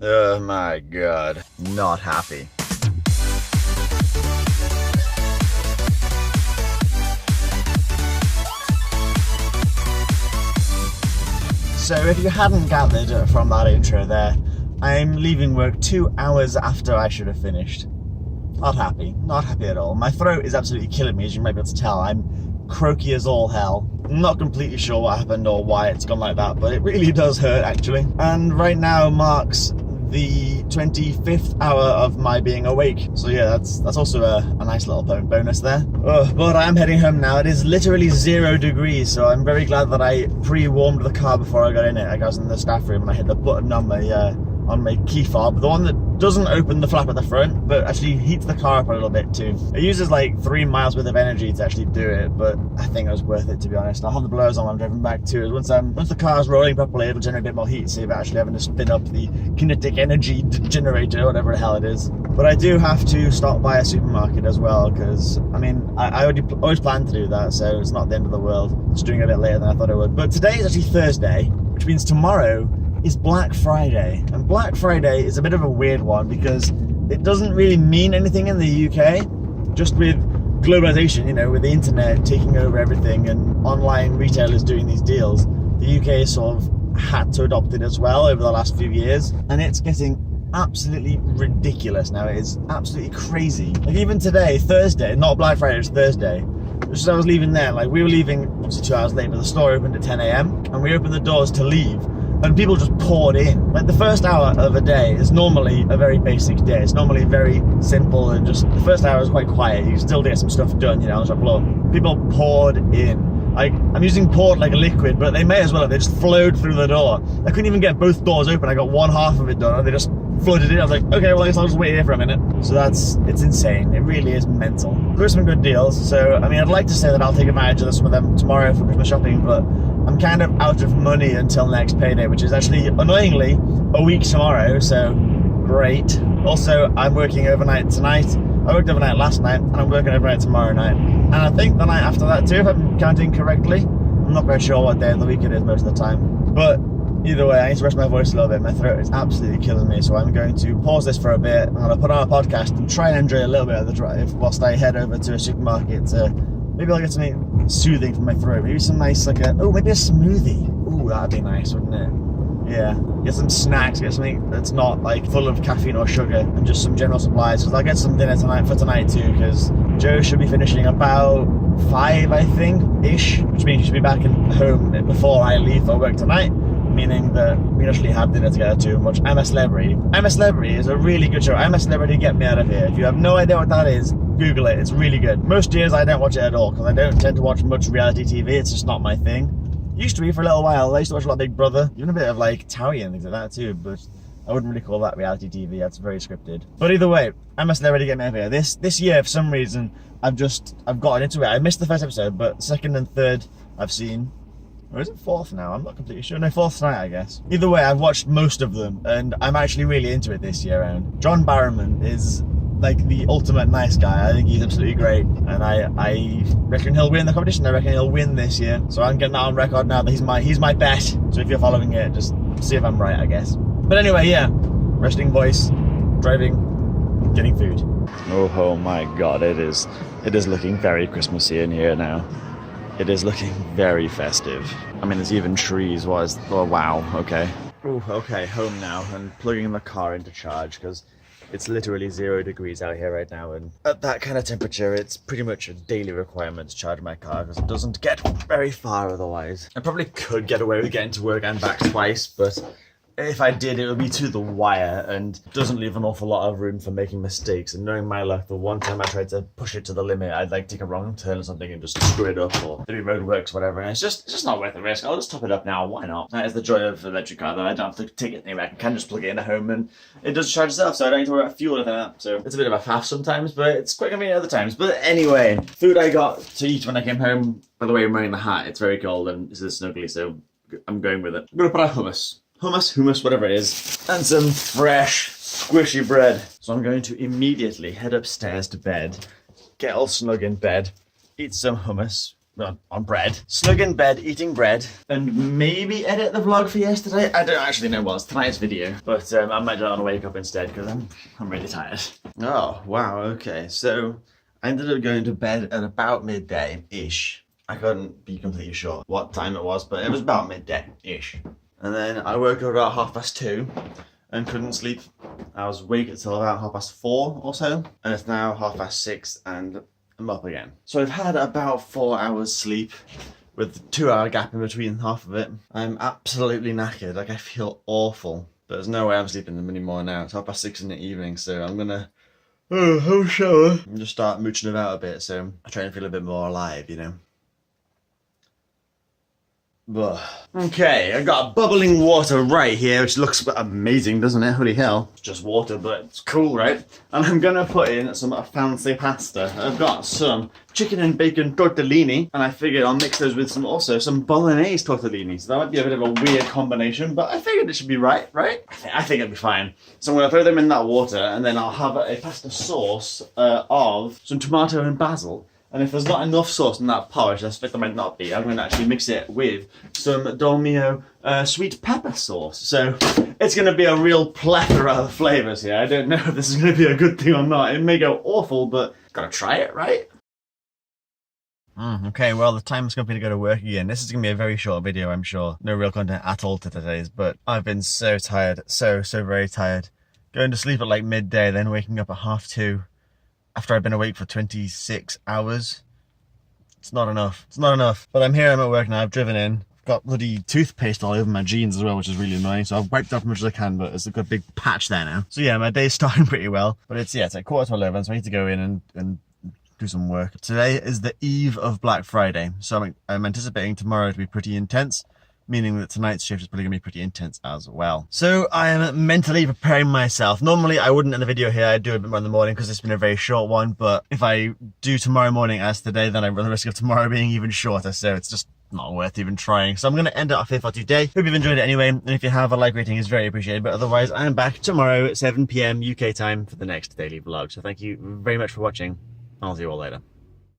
Oh my god. Not happy. So if you hadn't gathered from that intro there, I'm leaving work 2 hours after I should have finished. Not happy at all. My throat is absolutely killing me, as you might be able to tell. I'm croaky as all hell. I'm not completely sure what happened or why it's gone like that, but it really does hurt actually. And right now marks the 25th hour of my being awake. So yeah, that's also a nice little bonus there. Oh, but I am heading home now. It is literally 0 degrees, so I'm very glad that I pre-warmed the car before I got in it. Like I was in the staff room and I hit the button on my key fob, the one that doesn't open the flap at the front, but actually heats the car up a little bit too. It uses like 3 miles worth of energy to actually do it, but I think it was worth it, to be honest. I'll have the blowers on when I'm driving back too. Once the car's rolling properly, it'll generate a bit more heat, save actually having to spin up the kinetic energy generator, whatever the hell it is. But I do have to stop by a supermarket as well, because I mean, I always planned to do that, so it's not the end of the world. Just doing it a bit later than I thought it would. But today is actually Thursday, which means tomorrow is Black Friday. And Black Friday is a bit of a weird one because it doesn't really mean anything in the UK. Just with globalization, you know, with the internet taking over everything and online retailers doing these deals, the UK sort of had to adopt it as well over the last few years. And it's getting absolutely ridiculous now. It is absolutely crazy. Like even today, Thursday, not Black Friday, it's Thursday. Just as I was leaving there, like we were leaving obviously 2 hours late, but the store opened at 10 AM and we opened the doors to leave. And people just poured in. Like the first hour of a day is normally a very basic day. It's normally very simple and just the first hour is quite quiet. You can still get some stuff done, you know, on the floor. People poured in. Like I'm using poured like a liquid, but they may as well have. They just flowed through the door. I couldn't even get both doors open. I got one half of it done and they just flooded in. I was like, okay, well I guess I'll just wait here for a minute. So it's insane. It really is mental. There's some good deals. So I mean, I'd like to say that I'll take advantage of some of them tomorrow for Christmas shopping, but I'm kind of out of money until next payday, which is actually, annoyingly, a week tomorrow, so great. Also, I'm working overnight tonight. I worked overnight last night, and I'm working overnight tomorrow night. And I think the night after that too, if I'm counting correctly. I'm not quite sure what day of the week it is most of the time. But either way, I need to rest my voice a little bit. My throat is absolutely killing me, so I'm going to pause this for a bit. I'm going to put on a podcast and try and enjoy a little bit of the drive whilst I head over to a supermarket to maybe I'll get something soothing for my throat. Maybe some nice, maybe a smoothie. Ooh, that'd be nice, wouldn't it? Yeah. Get some snacks, get something that's not like full of caffeine or sugar, and just some general supplies. Because I'll get some dinner for tonight too, because Joe should be finishing about 5, I think, ish, which means he should be back home before I leave for work tonight. Meaning that we can actually have dinner together too and watch I'm a Celebrity. I'm a Celebrity is a really good show. I'm a Celebrity, get me out of here. If you have no idea what that is, Google it. It's really good. Most years I don't watch it at all because I don't tend to watch much reality TV. It's just not my thing. Used to be for a little while. I used to watch a lot of Big Brother, even a bit of like Towie and things like that too, but I wouldn't really call that reality TV. That's very scripted. But either way, I'm a Celebrity, get me out of here. This year, for some reason, I've gotten into it. I missed the first episode, but second and third I've seen. Or is it fourth now? I'm not completely sure. No, fourth tonight, I guess. Either way, I've watched most of them, and I'm actually really into it this year round. John Barrowman is like the ultimate nice guy. I think he's absolutely great, and I reckon he'll win the competition. I reckon he'll win this year. So I'm getting that on record now that he's my bet. So if you're following it, just see if I'm right, I guess. But anyway, yeah. Resting voice, driving, getting food. Oh my god, it is looking very Christmassy in here now. It is looking very festive. I mean, there's even trees. Oh, wow, okay. Oh, okay, home now and plugging the car into charge because it's literally 0 degrees out here right now. And at that kind of temperature, it's pretty much a daily requirement to charge my car because it doesn't get very far otherwise. I probably could get away with getting to work and back twice, but if I did, it would be to the wire and doesn't leave an awful lot of room for making mistakes. And knowing my luck, the one time I tried to push it to the limit, I'd like take a wrong turn or something and just screw it up, or maybe roadworks, whatever. And it's just not worth the risk. I'll just top it up now. Why not? That is the joy of an electric car, though. I don't have to take it anywhere. I can just plug it in at home and it does charge itself, so I don't need to worry about fuel or anything like that. So it's a bit of a faff sometimes, but it's quite convenient other times. But anyway, food I got to eat when I came home. By the way, I'm wearing the hat. It's very cold and this is snuggly, so I'm going with it. I'm gonna put out hummus, whatever it is, and some fresh, squishy bread. So I'm going to immediately head upstairs to bed, get all snug in bed, eat some hummus, on bread. Snug in bed, eating bread, and maybe edit the vlog for yesterday. I don't actually know what's tonight's video, but I might just want to wake up instead because I'm really tired. Oh, wow, okay. So I ended up going to bed at about midday-ish. I couldn't be completely sure what time it was, but it was about midday-ish. And then I woke up about 2:30 and couldn't sleep. I was awake until about 4:30 or so, and it's now 6:30 and I'm up again. So I've had about 4 hours sleep with a 2-hour gap in between half of it. I'm absolutely knackered, like I feel awful. But there's no way I'm sleeping them anymore now. It's 6:30 in the evening, so I'm gonna have a shower and just start mooching about a bit, so I try and feel a bit more alive, you know. Okay, I've got bubbling water right here, which looks amazing, doesn't it? Holy hell. It's just water, but it's cool, right? And I'm gonna put in some fancy pasta. I've got some chicken and bacon tortellini, and I figured I'll mix those with some bolognese tortellini. So that might be a bit of a weird combination, but I figured it should be right? I think it'll be fine. So I'm gonna throw them in that water, and then I'll have a pasta sauce of some tomato and basil. And if there's not enough sauce in that pot, which I suspect there might not be, I'm going to actually mix it with some Dolmio sweet pepper sauce. So it's going to be a real plethora of flavours here. I don't know if this is going to be a good thing or not. It may go awful, but gotta try it, right? Okay, well, the time is coming to go to work again. This is going to be a very short video, I'm sure. No real content at all to today's, but I've been so tired. So very tired. Going to sleep at like midday, then waking up at 2:30. After I've been awake for 26 hours. It's not enough. It's not enough. But I'm here, I'm at work now, I've driven in. I've got bloody toothpaste all over my jeans as well, which is really annoying. So I've wiped off as much as I can, but it's got a big patch there now. So yeah, my day's starting pretty well. But it's like 11:15, so I need to go in and do some work. Today is the eve of Black Friday. So I'm anticipating tomorrow to be pretty intense, meaning that tonight's shift is probably going to be pretty intense as well. So I am mentally preparing myself. Normally I wouldn't in the video here, I'd do a bit more in the morning because it's been a very short one, but if I do tomorrow morning as today, then I run the risk of tomorrow being even shorter, so it's just not worth even trying. So I'm going to end it off here for today. Hope you've enjoyed it anyway, and if you have, a like rating is very appreciated, but otherwise I'm back tomorrow at 7 PM UK time for the next daily vlog. So thank you very much for watching. I'll see you all later.